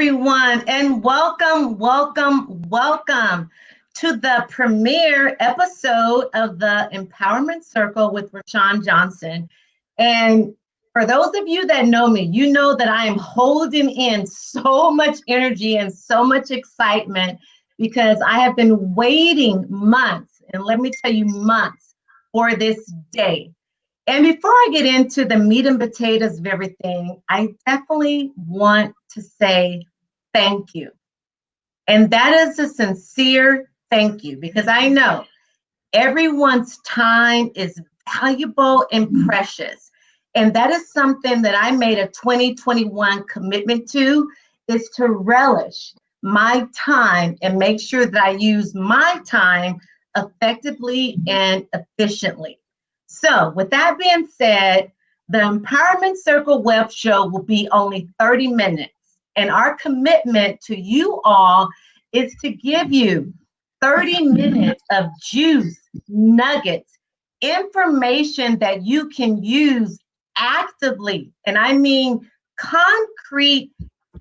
everyone, and welcome to the premiere episode of the Empowerment Circle with Rashawn Johnson. And for those of you that know me, you know that I am holding in so much energy and so much excitement because I have been waiting months, and let me tell you, months for this day. And before I get into the meat and potatoes of everything, I definitely want to say thank you. And that is a sincere thank you because I know everyone's time is valuable and precious. And that is something that I made a 2021 commitment to, is to relish my time and make sure that I use my time effectively and efficiently. So with that being said, the Empowerment Circle web show will be only 30 minutes. And our commitment to you all is to give you 30 minutes of juice, nuggets, information that you can use actively. And I mean concrete,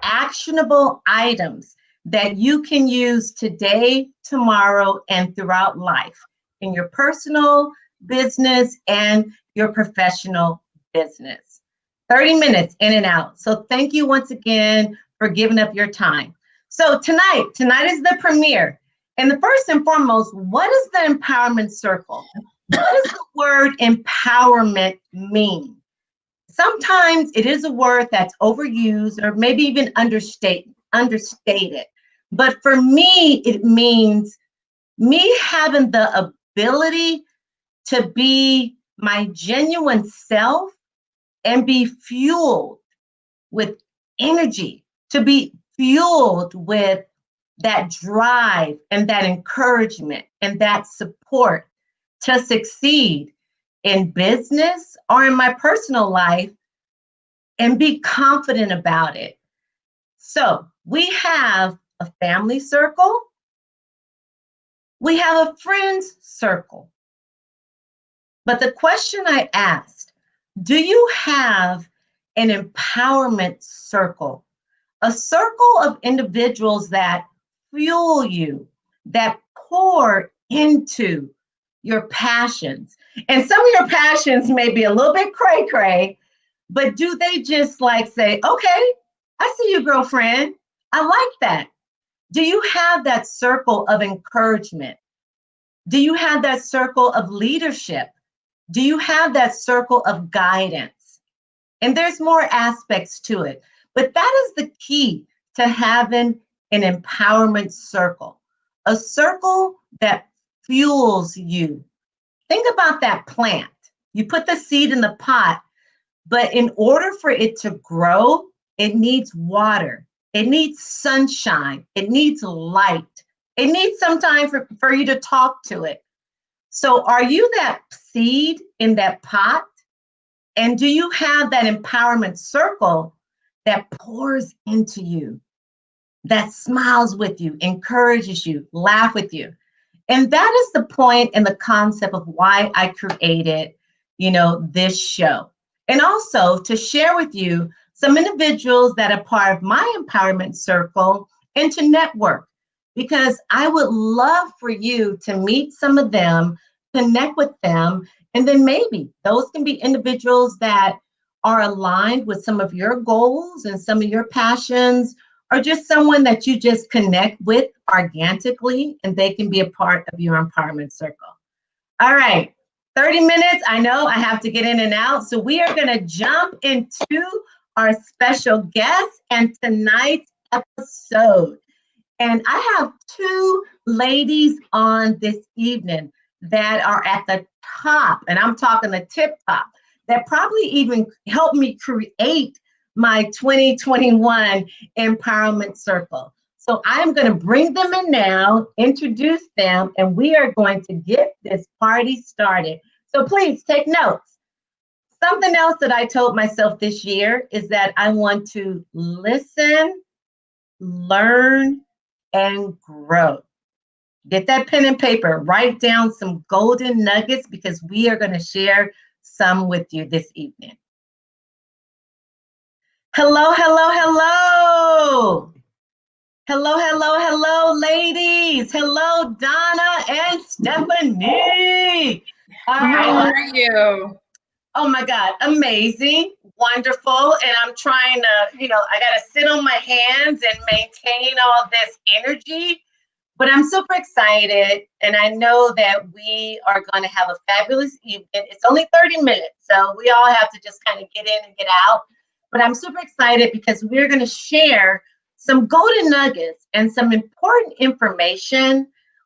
actionable items that you can use today, tomorrow, and throughout life in your personal business and your professional business. 30 minutes in and out. So thank you once again for giving up your time. So tonight is the premiere. And the first and foremost, what is the Empowerment Circle? What does the word empowerment mean? Sometimes it is a word that's overused or maybe even understated. But for me, it means me having the ability to be my genuine self and be fueled with energy, to be fueled with that drive and that encouragement and that support to succeed in business or in my personal life and be confident about it. So we have a family circle, we have a friends circle. But the question I asked, do you have an empowerment circle? A circle of individuals that fuel you, that pour into your passions. And some of your passions may be a little bit cray-cray, but do they just like say, okay, I see you, girlfriend. I like that. Do you have that circle of encouragement? Do you have that circle of leadership? Do you have that circle of guidance? And there's more aspects to it, but that is the key to having an empowerment circle, a circle that fuels you. Think about that plant. You put the seed in the pot, but in order for it to grow, it needs water. It needs sunshine. It needs light. It needs some time for you to talk to it. So are you that seed in that pot? And do you have that empowerment circle that pours into you, that smiles with you, encourages you, laugh with you? And that is the point and the concept of why I created, this show. And also to share with you some individuals that are part of my empowerment circle and to network, because I would love for you to meet some of them, connect with them, and then maybe those can be individuals that are aligned with some of your goals and some of your passions, or just someone that you just connect with organically, and they can be a part of your empowerment circle. All right, 30 minutes. I know I have to get in and out. So we are going to jump into our special guest and tonight's episode. And I have two ladies on this evening that are at the top, and I'm talking the tip top, that probably even helped me create my 2021 Empowerment Circle. So I'm going to bring them in now, introduce them, and we are going to get this party started. So please take notes. Something else that I told myself this year is that I want to listen, learn, and grow. Get that pen and paper, write down some golden nuggets because we are going to share some with you this evening. Hello, hello, hello. Hello, hello, hello, ladies. Hello, Donna and Stephanie. How are you? Oh my God, amazing, wonderful. And I'm trying to, I got to sit on my hands and maintain all this energy. But I'm super excited. And I know that we are going to have a fabulous evening. It's only 30 minutes. So we all have to just kind of get in and get out. But I'm super excited because we're going to share some golden nuggets and some important information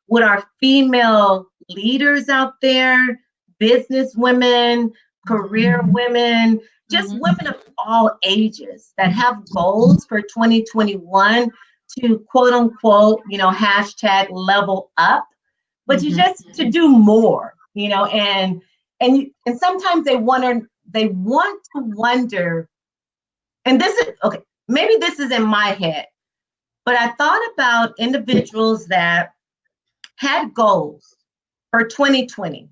with our female leaders out there, business women, career women, just women of all ages that have goals for 2021 to quote unquote, hashtag level up, but you just to do more, and sometimes they want to wonder, and this is okay, maybe this is in my head, but I thought about individuals that had goals for 2020,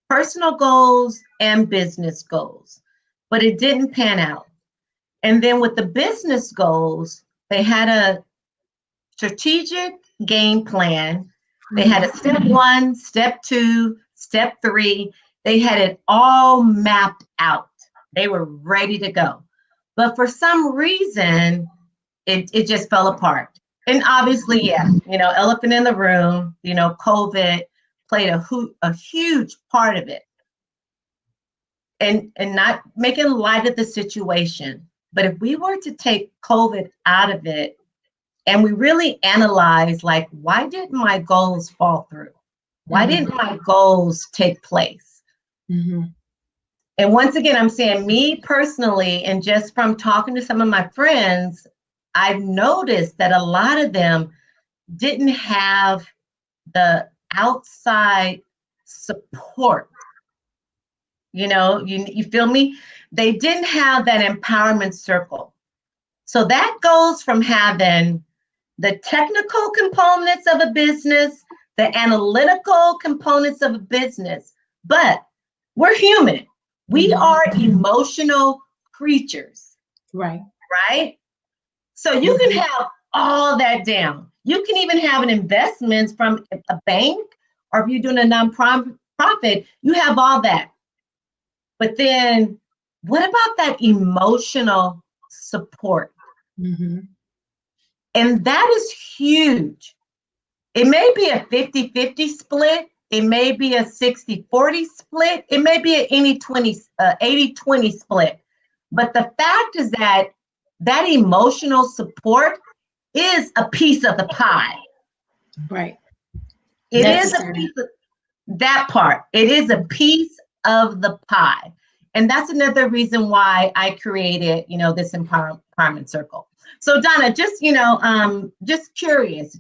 personal goals and business goals, but it didn't pan out. And then with the business goals, they had a strategic game plan. They had a step 1, step 2, step 3. They had it all mapped out. They were ready to go. But for some reason, it just fell apart. And obviously, yeah, elephant in the room, COVID played a huge part of it. And not making light of the situation. But if we were to take COVID out of it, and we really analyze, like, why didn't my goals fall through? Why didn't my goals take place? And once again, I'm saying me personally, and just from talking to some of my friends, I've noticed that a lot of them didn't have the outside support. You feel me? They didn't have that empowerment circle. So that goes from having the technical components of a business, the analytical components of a business, but we're human. We are emotional creatures. Right. So you can have all that down. You can even have an investment from a bank, or if you're doing a nonprofit, you have all that. But then what about that emotional support? And that is huge. It may be a 50-50 split. It may be a 60-40 split. It may be an 80-20 split. But the fact is that emotional support is a piece of the pie. Right. It is a piece of that part. It is a piece of the pie. And that's another reason why I created, this empowerment circle. So Donna, just curious,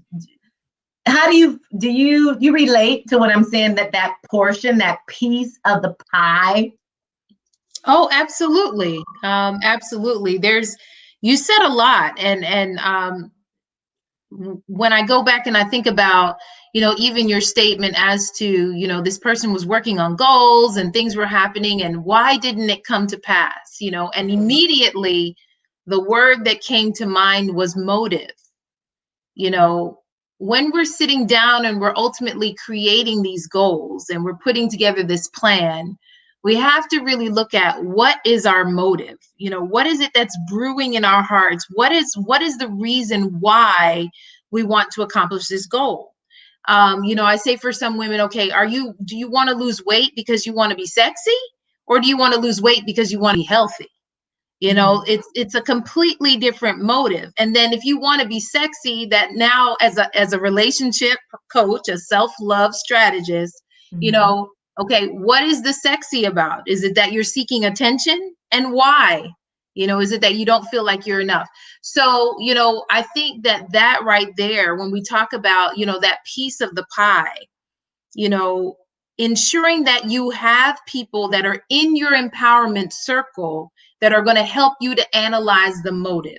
how do you relate to what I'm saying, that portion, that piece of the pie? Oh, absolutely. Absolutely. You said a lot. And when I go back and I think about, even your statement as to, this person was working on goals and things were happening, and why didn't it come to pass, and immediately the word that came to mind was motive. When we're sitting down and we're ultimately creating these goals and we're putting together this plan, we have to really look at what is our motive. What is it that's brewing in our hearts? What is the reason why we want to accomplish this goal? I say for some women, okay, do you want to lose weight because you want to be sexy, or do you want to lose weight because you want to be healthy? It's a completely different motive. And then if you want to be sexy, that now as a relationship coach, a self-love strategist, okay, what is the sexy about? Is it that you're seeking attention, and why? Is it that you don't feel like you're enough? So, I think that right there, when we talk about, that piece of the pie, ensuring that you have people that are in your empowerment circle that are going to help you to analyze the motive.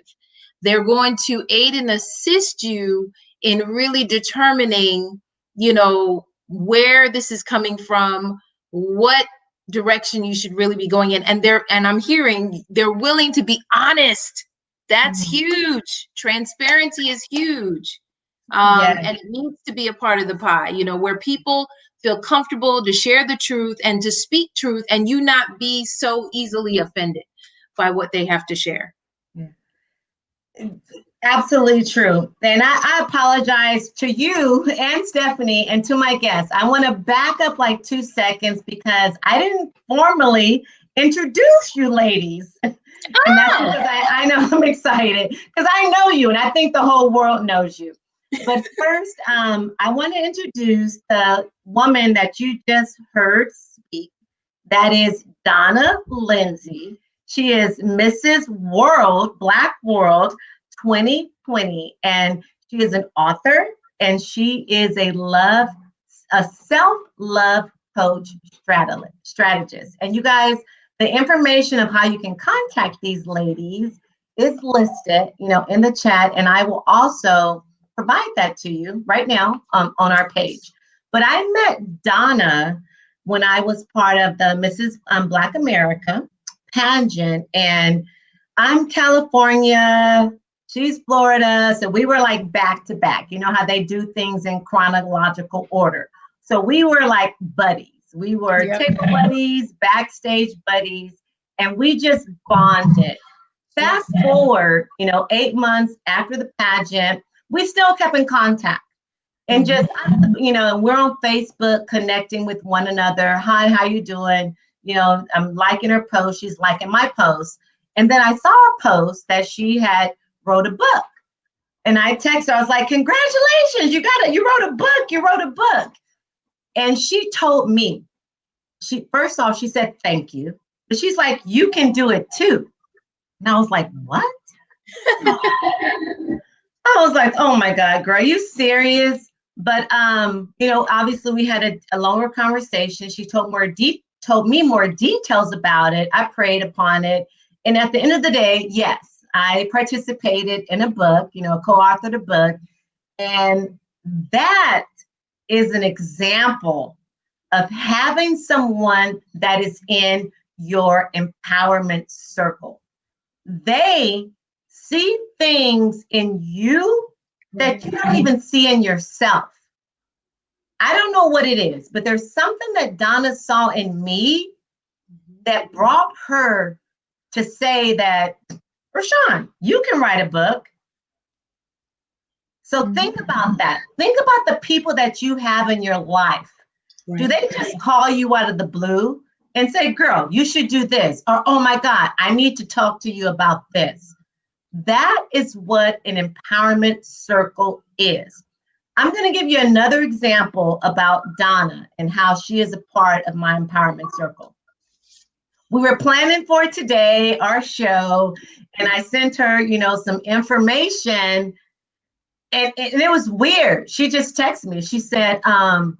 They're going to aid and assist you in really determining, where this is coming from, what direction you should really be going in. And I'm hearing they're willing to be honest That's huge. Transparency is huge. Yes. And it needs to be a part of the pie, you know, where people feel comfortable to share the truth and to speak truth, and you not be so easily offended by what they have to share. Absolutely true. And I apologize to you and Stephanie and to my guests. I want to back up like 2 seconds because I didn't formally introduce you ladies. And that's because I know I'm excited because I know you and I think the whole world knows you. But first, I want to introduce the woman that you just heard speak. That is Donna Lindsey. She is Mrs. World, Black World 2020, and she is an author and she is a self-love coach strategist. And you guys, the information of how you can contact these ladies is listed, in the chat, and I will also provide that to you right now on our page. But I met Donna when I was part of the Mrs. Black America pageant, and I'm California, she's Florida, so we were like back to back. You know how they do things in chronological order. So we were like buddies. We were table buddies, backstage buddies, and we just bonded. Fast forward, 8 months after the pageant, we still kept in contact. And just, we're on Facebook connecting with one another. Hi, how you doing? I'm liking her post. She's liking my post. And then I saw a post that she had wrote a book. And I texted her, I was like, congratulations, you wrote a book. And she told me, first off, she said, thank you. But she's like, you can do it too. And I was like, what? I was like, oh my God, girl, are you serious? But, obviously we had a longer conversation. She told me more details about it. I prayed upon it. And at the end of the day, yes, I participated in a book, co-authored a book. And that is an example of having someone that is in your empowerment circle. They see things in you that you don't even see in yourself. I don't know what it is, but there's something that Donna saw in me that brought her to say that, Rashawn, you can write a book. So think about that. Think about the people that you have in your life. Right. Do they just call you out of the blue and say, girl, you should do this? Or, oh my God, I need to talk to you about this. That is what an empowerment circle is. I'm going to give you another example about Donna and how she is a part of my empowerment circle. We were planning for today, our show, and I sent her, some information, and it was weird. She just texted me. She said, do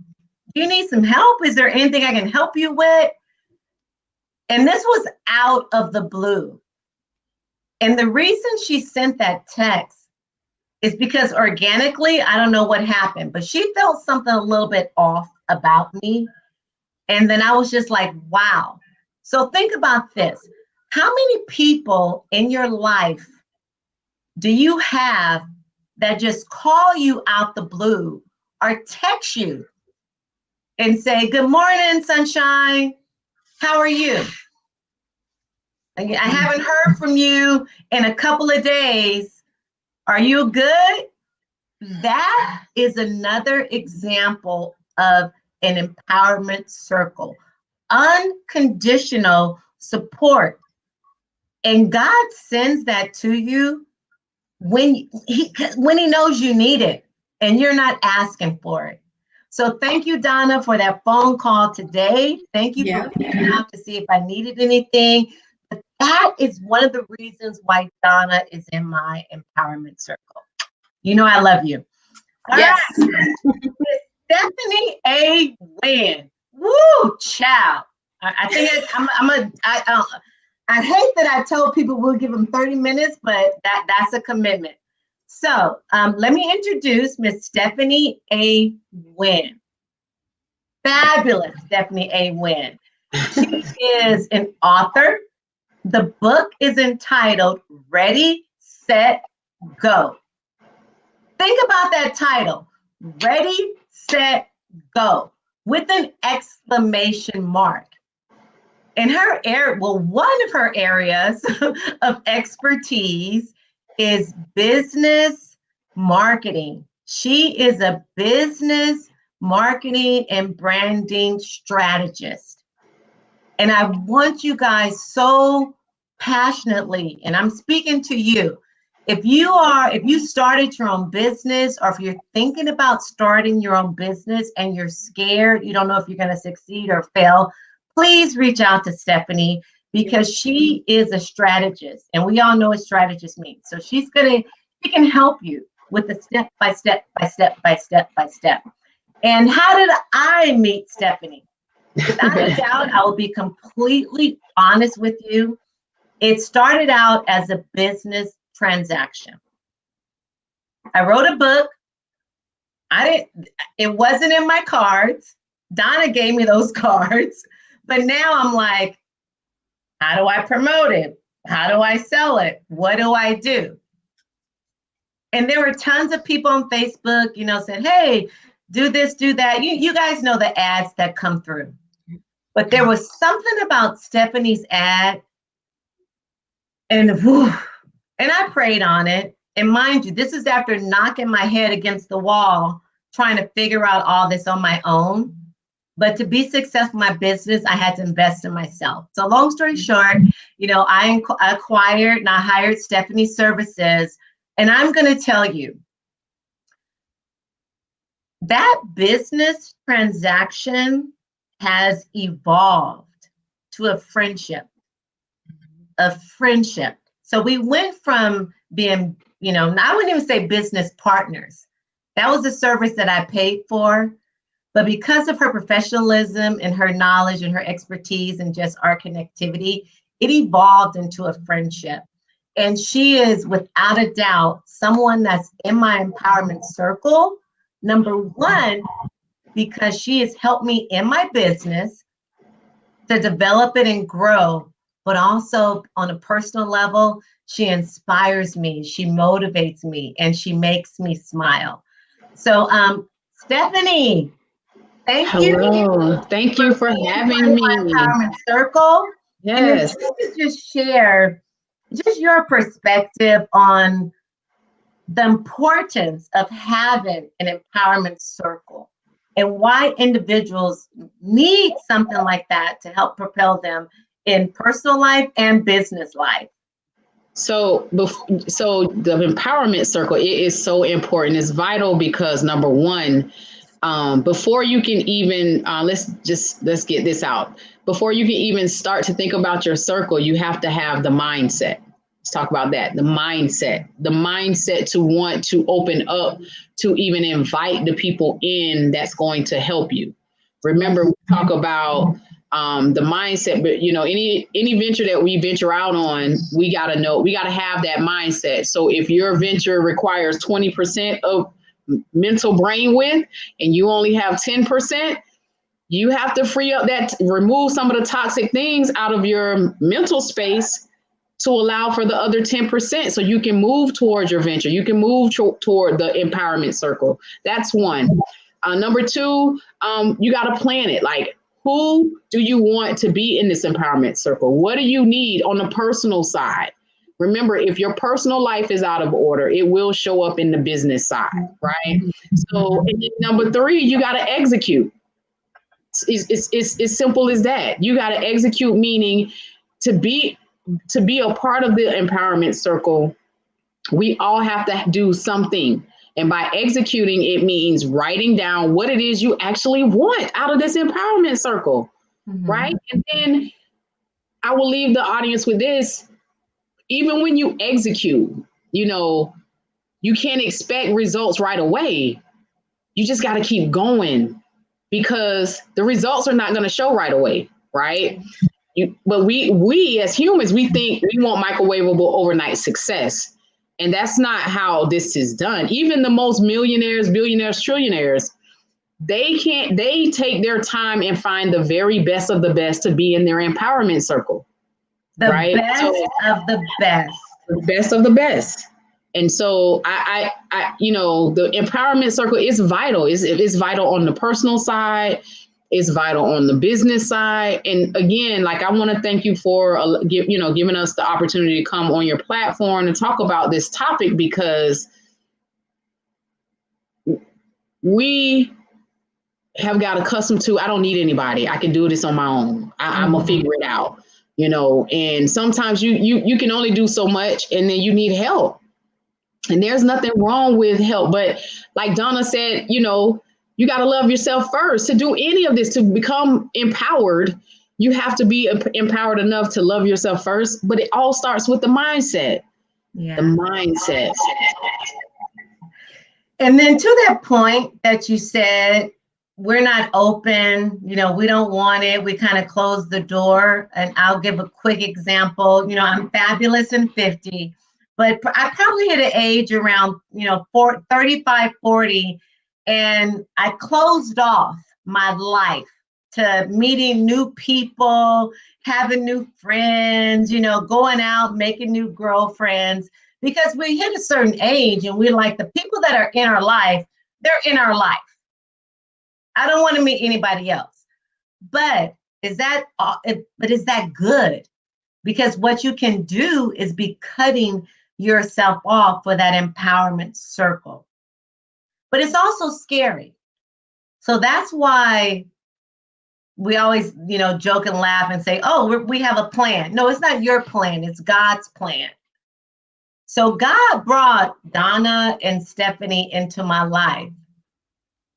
you need some help? Is there anything I can help you with? And this was out of the blue. And the reason she sent that text is because organically, I don't know what happened, but she felt something a little bit off about me. And then I was just like, wow. So think about this. How many people in your life do you have that just call you out the blue or text you and say, good morning, sunshine. How are you? I haven't heard from you in a couple of days. Are you good? That is another example of an empowerment circle. Unconditional support. And God sends that to you when he knows you need it and you're not asking for it. So thank you, Donna, for that phone call today. Thank you for reaching out to see if I needed anything. But that is one of the reasons why Donna is in my empowerment circle. I love you. All right. Stephanie A. Wynn. Woo, child. I think I hate that I told people we'll give them 30 minutes, but that's a commitment. So let me introduce Miss Stephanie A. Wynn. Fabulous Stephanie A. Wynn. She is an author. The book is entitled Ready, set, go. Think about that title, Ready, Set, Go, with an exclamation mark. In her area, well, one of her areas of expertise is business marketing. She is a business marketing and branding strategist. And I want you guys so passionately, and I'm speaking to you, if you started your own business, or if you're thinking about starting your own business and you're scared, you don't know if you're going to succeed or fail, please reach out to Stephanie, because she is a strategist, and we all know what strategist means. So she can help you with the step by step by step by step by step. And how did I meet Stephanie? Without a doubt, I will be completely honest with you. It started out as a business transaction. I wrote a book. It wasn't in my cards. Donna gave me those cards. But now I'm like, how do I promote it? How do I sell it? What do I do? And there were tons of people on Facebook, said, hey, do this, do that. You guys know the ads that come through. But there was something about Stephanie's ad, and I prayed on it. And mind you, this is after knocking my head against the wall, trying to figure out all this on my own. But to be successful in my business, I had to invest in myself. So long story short, I acquired and I hired Stephanie's services. And I'm going to tell you, that business transaction has evolved to a friendship. So we went from being, I wouldn't even say business partners. That was a service that I paid for. But because of her professionalism and her knowledge and her expertise and just our connectivity, it evolved into a friendship. And she is, without a doubt, someone that's in my empowerment circle. Number one, because she has helped me in my business to develop it and grow, but also on a personal level, she inspires me, she motivates me, and she makes me smile. So, Stephanie, thank you. Hello. Thank you for having me. Empowerment Circle. Yes. And if you could just share just your perspective on the importance of having an empowerment circle and why individuals need something like that to help propel them in personal life and business life. So the empowerment circle, it is so important. It's vital because number one, before you can even, let's get this out. Before you can even start to think about your circle, you have to have the mindset. Let's talk about that. The mindset to want to open up, to even invite the people in that's going to help you. Remember, we talk about the mindset, but any venture that we venture out on, we got to have that mindset. So if your venture requires 20% of mental brainwidth and you only have 10%, you have to free up remove some of the toxic things out of your mental space to allow for the other 10% so you can move towards your venture. You can move toward the empowerment circle. That's one. Number two, you got to plan it. Like, who do you want to be in this empowerment circle? What do you need on the personal side? Remember, if your personal life is out of order, it will show up in the business side, right? So, and then number three, you got to execute. It's as simple as that. You got to execute, meaning to be a part of the empowerment circle, we all have to do something. And by executing, it means writing down what it is you actually want out of this empowerment circle, right? And then I will leave the audience with this. Even when you execute, you can't expect results right away. You just got to keep going because the results are not going to show right away, right? But we as humans, we think we want microwavable overnight success. And that's not how this is done. Even the most millionaires, billionaires, trillionaires, they take their time and find the very best of the best to be in their empowerment circle. The best of the best. The best of the best. And so you know, the empowerment circle is vital. It's vital on the personal side. It's vital on the business side. And again, like, I want to thank you for, giving us the opportunity to come on your platform and talk about this topic, because we have got accustomed to, I don't need anybody. I can do this on my own. I'm gonna figure it out, and sometimes you can only do so much, and then you need help. And there's nothing wrong with help. But like Donna said, you got to love yourself first. To do any of this, to become empowered, you have to be empowered enough to love yourself first. But it all starts with the mindset. Yeah. The mindset. And then to that point that you said, we're not open, we don't want it. We kind of close the door. And I'll give a quick example. I'm fabulous and 50. But I probably hit an age around, 35, 40, and I closed off my life to meeting new people, having new friends, going out, making new girlfriends, because we hit a certain age and we're like, the people that are in our life, they're in our life. I don't want to meet anybody else. But is that good? Because what you can do is be cutting yourself off for that empowerment circle. But it's also scary. So that's why we always, joke and laugh and say, oh, we have a plan. No, it's not your plan. It's God's plan. So God brought Donna and Stephanie into my life.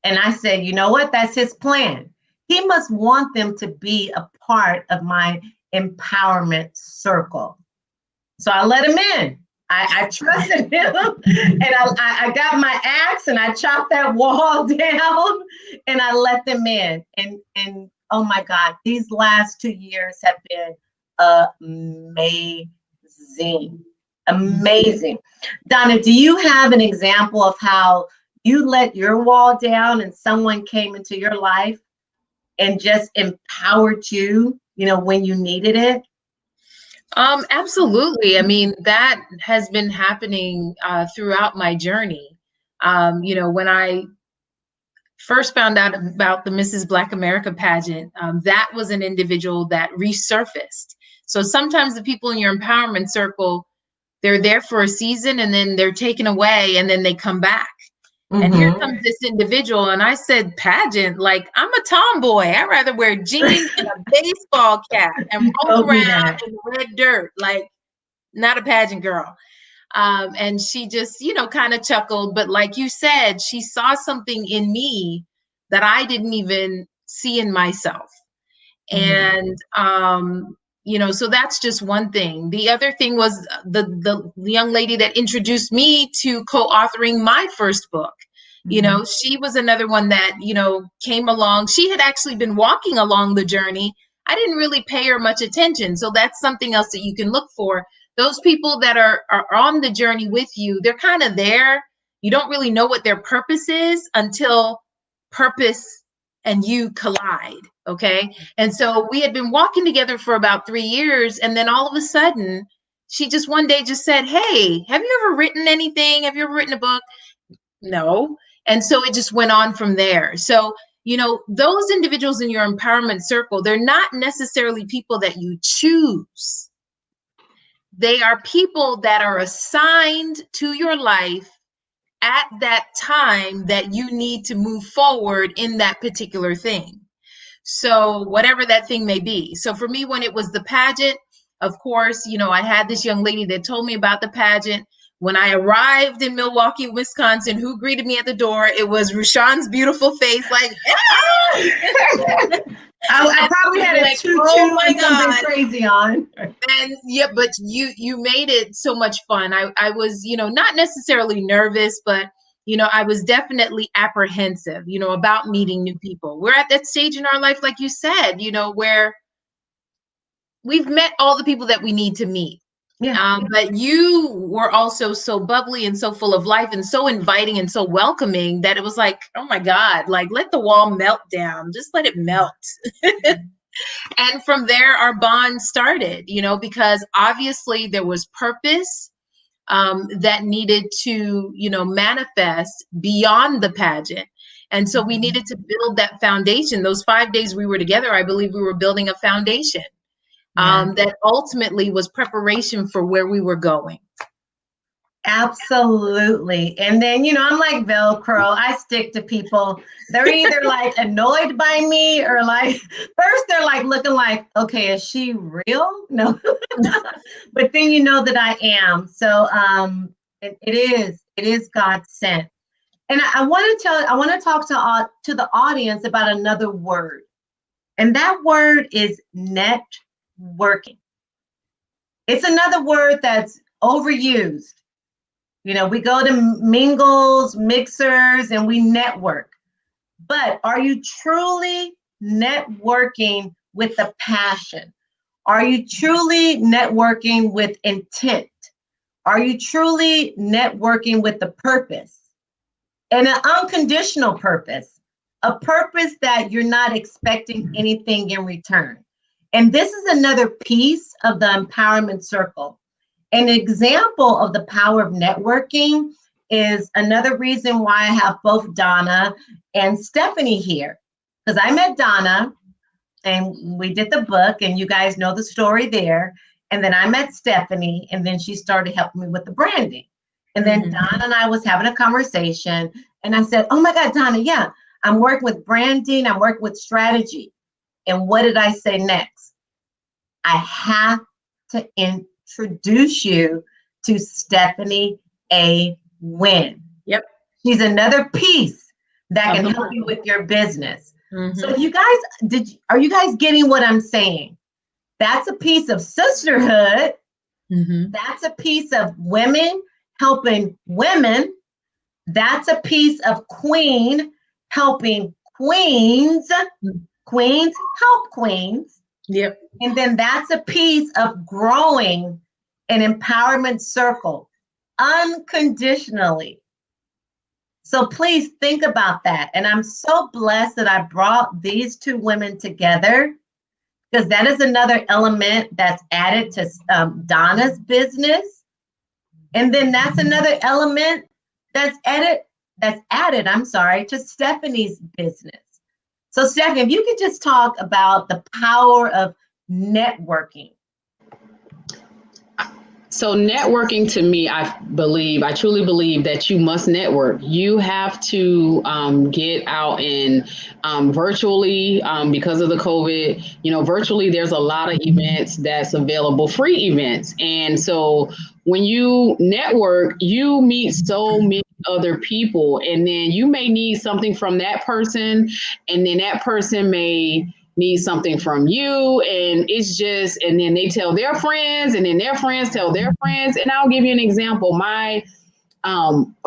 And I said, you know what? That's his plan. He must want them to be a part of my empowerment circle. So I let him in. I trusted him, and I got my axe and I chopped that wall down and I let them in. And oh my God, these last 2 years have been amazing. Amazing. Donna, do you have an example of how you let your wall down and someone came into your life and just empowered you, when you needed it? Absolutely. I mean, that has been happening throughout my journey. When I first found out about the Mrs. Black America pageant, that was an individual that resurfaced. So sometimes the people in your empowerment circle, they're there for a season and then they're taken away and then they come back. And here comes this individual, and I said, pageant, like, I'm a tomboy. I'd rather wear jeans and a baseball cap and roll around in the red dirt, like, not a pageant girl. And she just, kind of chuckled. But like you said, she saw something in me that I didn't even see in myself. And, so that's just one thing. The other thing was the young lady that introduced me to co-authoring my first book. She was another one that, came along. She had actually been walking along the journey. I didn't really pay her much attention. So that's something else that you can look for. Those people that are on the journey with you, they're kind of there. You don't really know what their purpose is until purpose and you collide. Okay. And so we had been walking together for about 3 years. And then all of a sudden, she just one day just said, hey, have you ever written anything? Have you ever written a book? No. And so it just went on from there. So, those individuals in your empowerment circle, they're not necessarily people that you choose. They are people that are assigned to your life at that time that you need to move forward in that particular thing. So whatever that thing may be. So for me, when it was the pageant, of course, I had this young lady that told me about the pageant. When I arrived in Milwaukee, Wisconsin, who greeted me at the door? It was Rushian's beautiful face, like, I probably had a tutu and something crazy on. And yeah, but you made it so much fun. I was, not necessarily nervous, but I was definitely apprehensive, about meeting new people. We're at that stage in our life, like you said, where we've met all the people that we need to meet. Yeah. But you were also so bubbly and so full of life and so inviting and so welcoming that it was like, oh my God, like, let the wall melt down. Just let it melt. And from there, our bond started, because obviously there was purpose. that needed to, manifest beyond the pageant. And so we needed to build that foundation. Those 5 days we were together, I believe we were building a foundation that ultimately was preparation for where we were going. Absolutely. And then, I'm like Velcro. I stick to people. They're either like annoyed by me or like, first they're like looking like, okay, is she real? No. But then you know that I am. So it is God sent. And I want to talk to the audience about another word. And that word is networking. It's another word that's overused. We go to mingles, mixers, and we network. But are you truly networking with a passion? Are you truly networking with intent? Are you truly networking with a purpose? And an unconditional purpose, a purpose that you're not expecting anything in return. And this is another piece of the empowerment circle. An example of the power of networking is another reason why I have both Donna and Stephanie here. Because I met Donna and we did the book, and you guys know the story there. And then I met Stephanie, and then she started helping me with the branding. And then Donna and I was having a conversation, and I said, oh my God, Donna, yeah, I'm working with branding, I'm working with strategy. And what did I say next? I have to introduce you to Stephanie A. Wynn. Yep. She's another piece that can help you with your business. So you guys, are you guys getting what I'm saying? That's a piece of sisterhood. That's a piece of women helping women. That's a piece of queen helping queens. Queens help queens. Yep. And then that's a piece of growing an empowerment circle unconditionally. So please think about that. And I'm so blessed that I brought these two women together, because that is another element that's added to Donna's business. And then that's another element that's added, to Stephanie's business. So Stephanie, if you could just talk about the power of networking. So networking, to me, I truly believe that you must network. You have to get out and virtually, because of the COVID, virtually there's a lot of events that's available, free events. And so when you network, you meet so many other people, and then you may need something from that person, and then that person may need something from you, and it's just, and then they tell their friends, and then their friends tell their friends. And I'll give you an example. A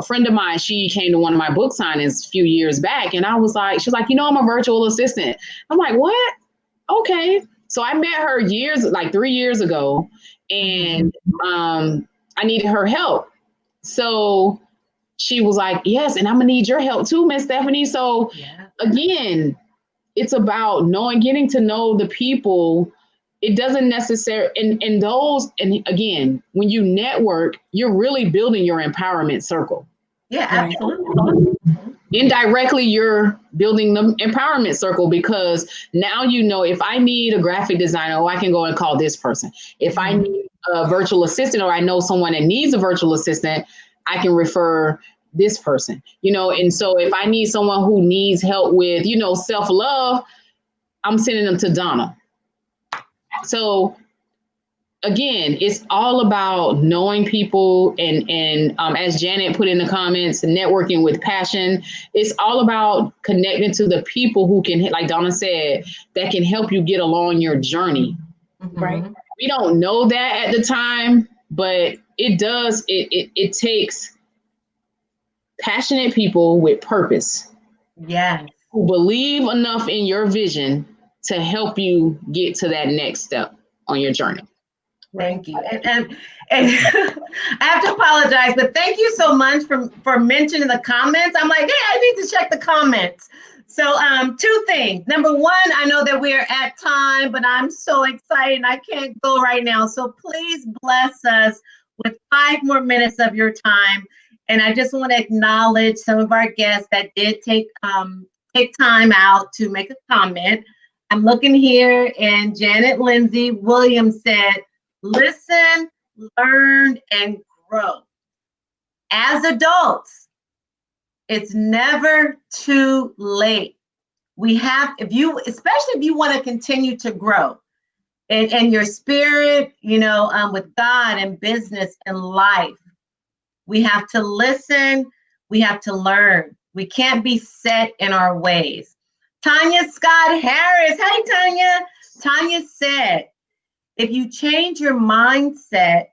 friend of mine, she came to one of my book signings a few years back, and I was like, she's like, I'm a virtual assistant. I'm like, what? Okay. So I met her like 3 years ago, and I needed her help. So she was like, yes, and I'm gonna need your help too, Miss Stephanie. So again, it's about getting to know the people. It doesn't necessarily, and again, when you network, you're really building your empowerment circle. Yeah, absolutely. Indirectly, you're building the empowerment circle, because now if I need a graphic designer, I can go and call this person. If I need a virtual assistant, or I know someone that needs a virtual assistant, I can refer this person, and so if I need someone who needs help with, self-love, I'm sending them to Donna. So again, it's all about knowing people, and as Janet put in the comments, networking with passion. It's all about connecting to the people who can, like Donna said, that can help you get along your journey. Right? We don't know that at the time, but it does. It takes passionate people with purpose. Yes. Who believe enough in your vision to help you get to that next step on your journey. Thank you. And I have to apologize, but thank you so much for mentioning the comments. I'm like, hey, I need to check the comments. So two things. Number one, I know that we are at time, but I'm so excited. I can't go right now. So please bless us with 5 more minutes of your time. And I just want to acknowledge some of our guests that did take time out to make a comment. I'm looking here, and Janet Lindsey Williams said, listen, learn, and grow. As adults, it's never too late. Especially if you want to continue to grow in your spirit, with God and business and life, we have to listen. We have to learn. We can't be set in our ways. Tanya Scott Harris. Hey, Tanya. Tanya said, if you change your mindset,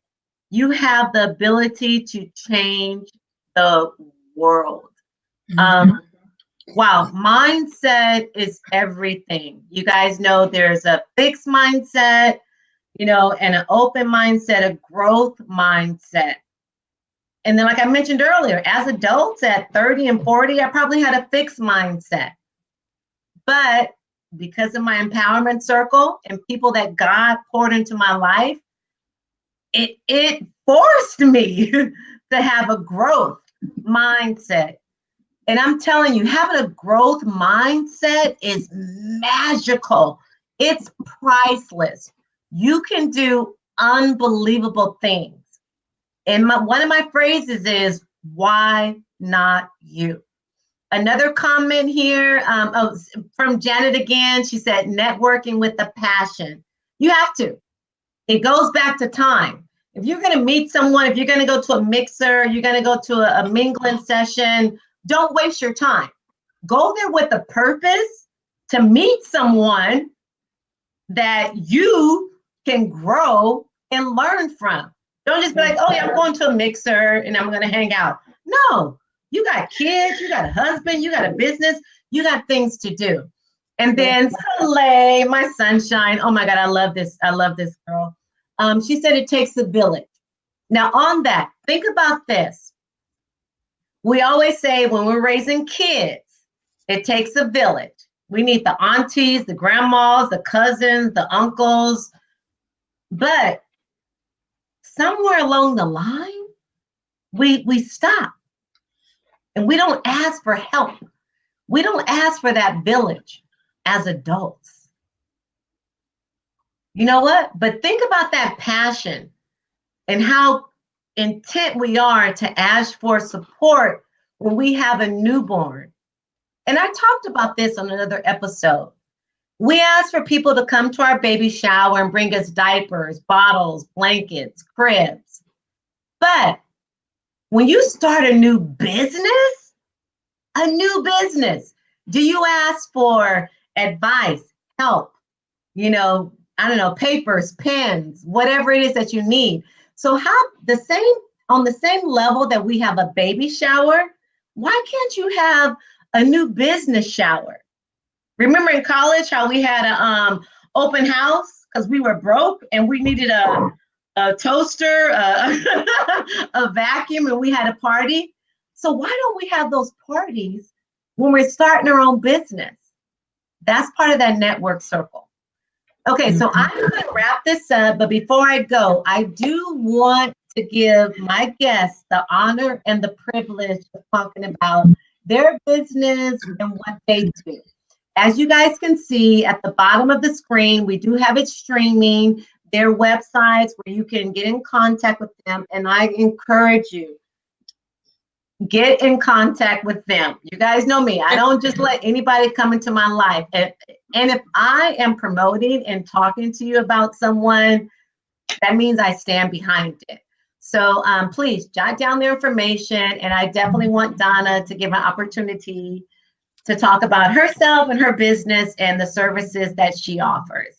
you have the ability to change the world. Wow, mindset is everything. You guys know there's a fixed mindset, and an open mindset, a growth mindset. And then, like I mentioned earlier, as adults at 30 and 40, I probably had a fixed mindset. But because of my empowerment circle and people that God poured into my life, it forced me to have a growth mindset. And I'm telling you, having a growth mindset is magical. It's priceless. You can do unbelievable things. And one of my phrases is, why not you? Another comment here from Janet again. She said, networking with a passion. You have to. It goes back to time. If you're going to meet someone, if you're going to go to a mixer, you're going to go to a mingling session, don't waste your time. Go there with a purpose to meet someone that you can grow and learn from. Don't just be like, oh, yeah, I'm going to a mixer and I'm going to hang out. No, you got kids, you got a husband, you got a business, you got things to do. And then Soleil, my sunshine. Oh my God, I love this. I love this girl. She said it takes a village. Now on that, think about this. We always say when we're raising kids, it takes a village. We need the aunties, the grandmas, the cousins, the uncles. But somewhere along the line, we stop and we don't ask for help. We don't ask for that village as adults. You know what? But think about that passion and how intent we are to ask for support when we have a newborn. And I talked about this on another episode. We ask for people to come to our baby shower and bring us diapers, bottles, blankets, cribs. But when you start a new business, do you ask for advice, help, papers, pens, whatever it is that you need? So on the same level that we have a baby shower, why can't you have a new business shower? Remember in college how we had an open house because we were broke and we needed a toaster, a vacuum, and we had a party. So why don't we have those parties when we're starting our own business? That's part of that network circle. Okay, so I'm going to wrap this up, but before I go, I do want to give my guests the honor and the privilege of talking about their business and what they do. As you guys can see at the bottom of the screen, we do have it streaming, their websites where you can get in contact with them, and I encourage you, get in contact with them. You guys know me. I don't just let anybody come into my life. And if I am promoting and talking to you about someone, that means I stand behind it. So please jot down their information. And I definitely want Donna to give an opportunity to talk about herself and her business and the services that she offers.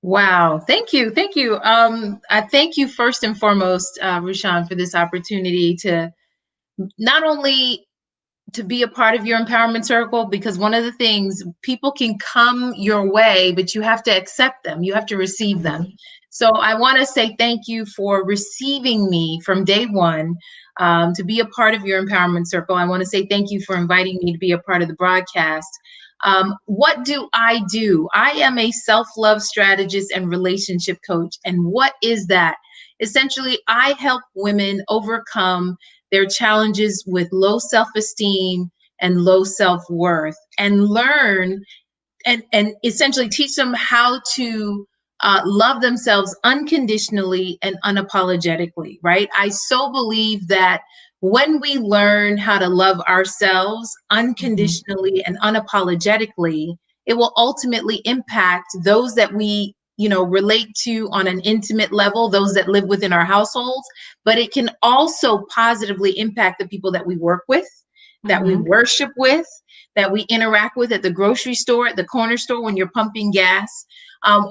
Wow. Thank you. Thank you. I thank you first and foremost, Rushion, for this opportunity to not only to be a part of your empowerment circle, because one of the things, people can come your way, but you have to accept them. You have to receive them. So I want to say thank you for receiving me from day one to be a part of your empowerment circle. I want to say thank you for inviting me to be a part of the broadcast. What do? I am a self-love strategist and relationship coach. And what is that? Essentially, I help women overcome their challenges with low self-esteem and low self-worth, and learn and essentially teach them how to love themselves unconditionally and unapologetically, right? I so believe that when we learn how to love ourselves unconditionally and unapologetically, it will ultimately impact those that we, relate to on an intimate level, those that live within our households, but it can also positively impact the people that we work with, that we worship with, that we interact with at the grocery store, at the corner store, when you're pumping gas.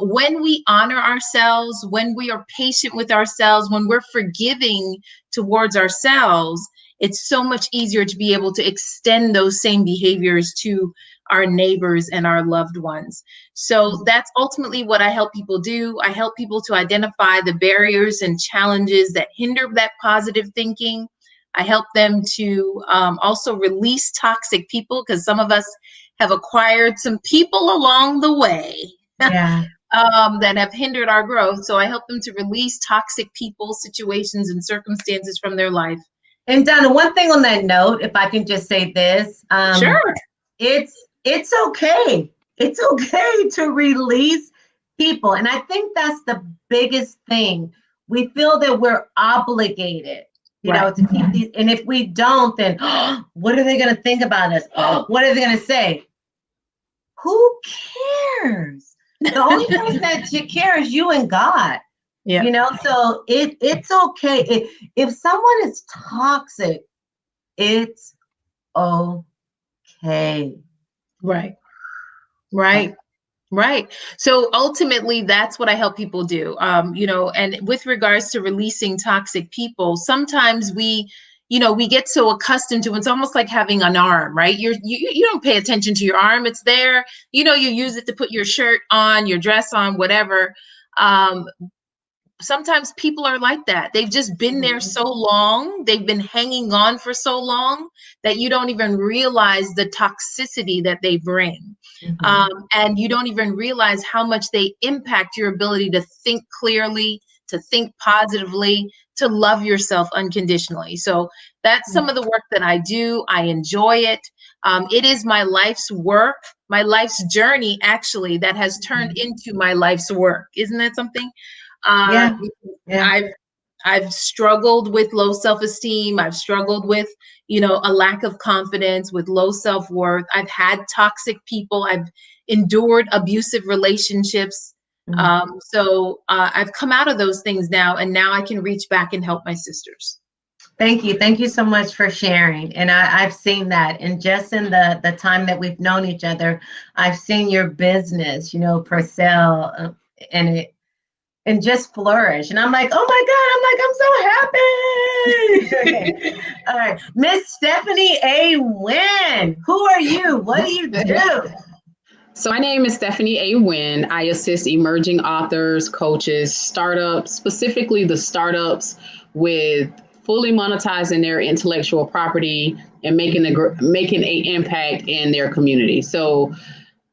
When we honor ourselves, when we are patient with ourselves, when we're forgiving towards ourselves, it's so much easier to be able to extend those same behaviors to our neighbors and our loved ones. So that's ultimately what I help people do. I help people to identify the barriers and challenges that hinder that positive thinking. I help them to also release toxic people, because some of us have acquired some people along the way that have hindered our growth. So I help them to release toxic people, situations, and circumstances from their life. And Donna, one thing on that note, if I can just say this, Sure. It's okay. It's okay to release people. And I think that's the biggest thing. We feel that we're obligated, to keep these. And if we don't, then what are they going to think about us? What are they going to say? Who cares? The only person that you care is you and God. Yeah. So it's okay. If someone is toxic, it's okay. Right. So ultimately, that's what I help people do. And with regards to releasing toxic people, sometimes we get so accustomed to, it's almost like having an arm, right? You don't pay attention to your arm. It's there. You use it to put your shirt on, your dress on, whatever. Sometimes people are like that. They've just been there so long. They've been hanging on for so long that you don't even realize the toxicity that they bring. And you don't even realize how much they impact your ability to think clearly, to think positively, to love yourself unconditionally. So that's some of the work that I do. I enjoy it. It is my life's work, my life's journey, actually, that has turned into my life's work. Isn't that something? I've struggled with low self-esteem. I've struggled with, a lack of confidence, with low self-worth. I've had toxic people. I've endured abusive relationships. So I've come out of those things now, and now I can reach back and help my sisters. Thank you. Thank you so much for sharing. And I've seen that. And just in the time that we've known each other, I've seen your business, Purcell, and just flourish. And I'm like, oh my God, I'm so happy. Okay. All right. Miss Stephanie A. Wynn, who are you? What do you do? So my name is Stephanie A. Wynn. I assist emerging authors, coaches, startups, specifically the startups, with fully monetizing their intellectual property and making an impact in their community. So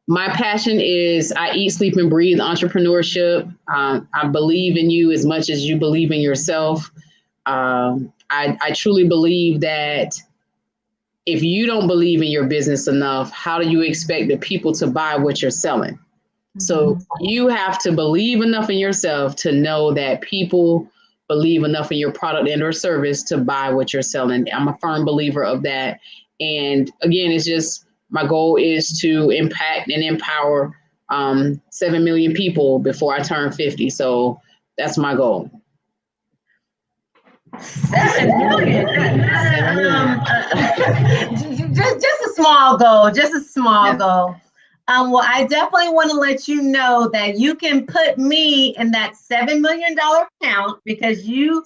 my passion is I eat, sleep, and breathe entrepreneurship. I believe in you as much as you believe in yourself. I truly believe that if you don't believe in your business enough, how do you expect the people to buy what you're selling? So you have to believe enough in yourself to know that people believe enough in your product and or service to buy what you're selling. I'm a firm believer of that. And again, it's just, my goal is to impact and empower 7 million people before I turn 50. So that's my goal. 7 million. Just a small goal. Just a small goal. Well, I definitely want to let you know that you can put me in that $7 million count, because you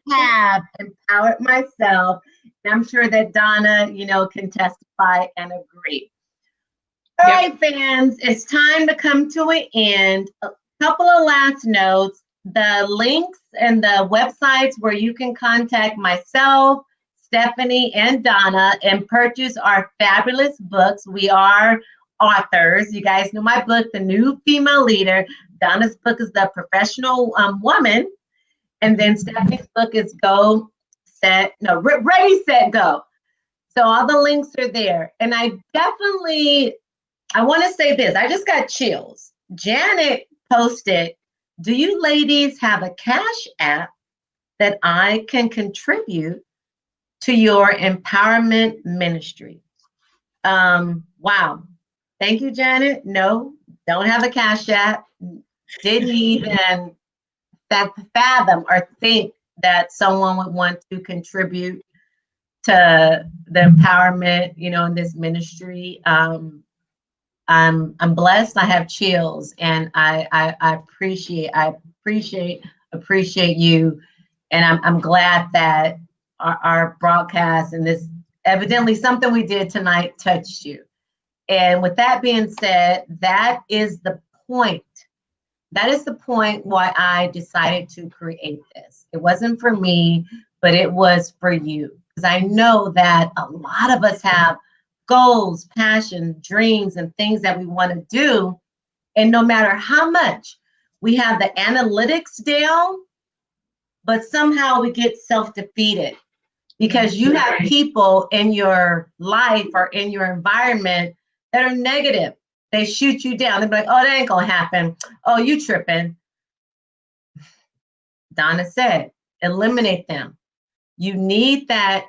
have empowered myself. And I'm sure that Donna, can testify and agree. All right, fans, it's time to come to an end. A couple of last notes. The links and the websites where you can contact myself, Stephanie, and Donna and purchase our fabulous books. We are authors. You guys know my book, The New Female Leader. Donna's book is The Professional Woman. And then Stephanie's book is Ready, Set, Go. So all the links are there. And I want to say this. I just got chills. Janet posted, do you ladies have a Cash App that I can contribute to your empowerment ministry? Wow. Thank you, Janet. No, don't have a Cash App. Didn't even fathom or think that someone would want to contribute to the empowerment, in this ministry. I'm blessed. I have chills, and I appreciate you, and I'm glad that our broadcast and this evidently something we did tonight touched you. And with that being said, that is the point. That is the point why I decided to create this. It wasn't for me, but it was for you. Because I know that a lot of us have goals, passion, dreams, and things that we want to do. And no matter how much we have the analytics down, but somehow we get self-defeated because you have people in your life or in your environment that are negative. They shoot you down. They're like, oh, that ain't gonna happen. Oh, you tripping. Donna said, eliminate them. You need that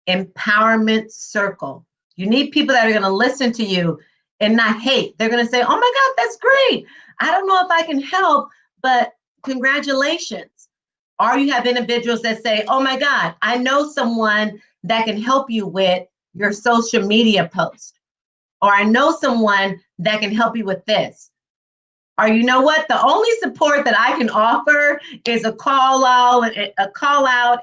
empowerment circle. You need people that are gonna listen to you and not hate. They're gonna say, oh my God, that's great. I don't know if I can help, but congratulations. Or you have individuals that say, oh my God, I know someone that can help you with your social media post. Or I know someone that can help you with this. Or you know what? The only support that I can offer is a call out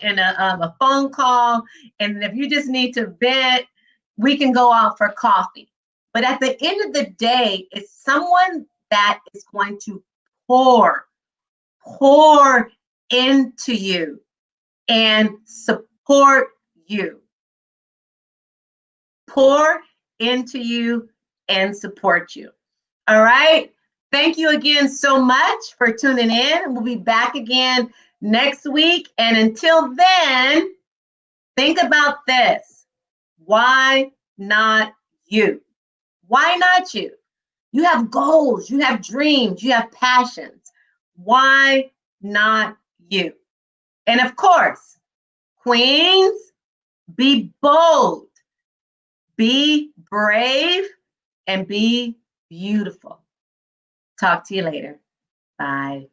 and a phone call. And if you just need to vent, we can go out for coffee. But at the end of the day, it's someone that is going to pour into you and support you. Pour into you and support you. All right. Thank you again so much for tuning in. We'll be back again next week. And until then, think about this. Why not you? Why not you? You have goals, you have dreams, you have passions. Why not you? And of course, queens, be bold, be brave, and be beautiful. Talk to you later. Bye.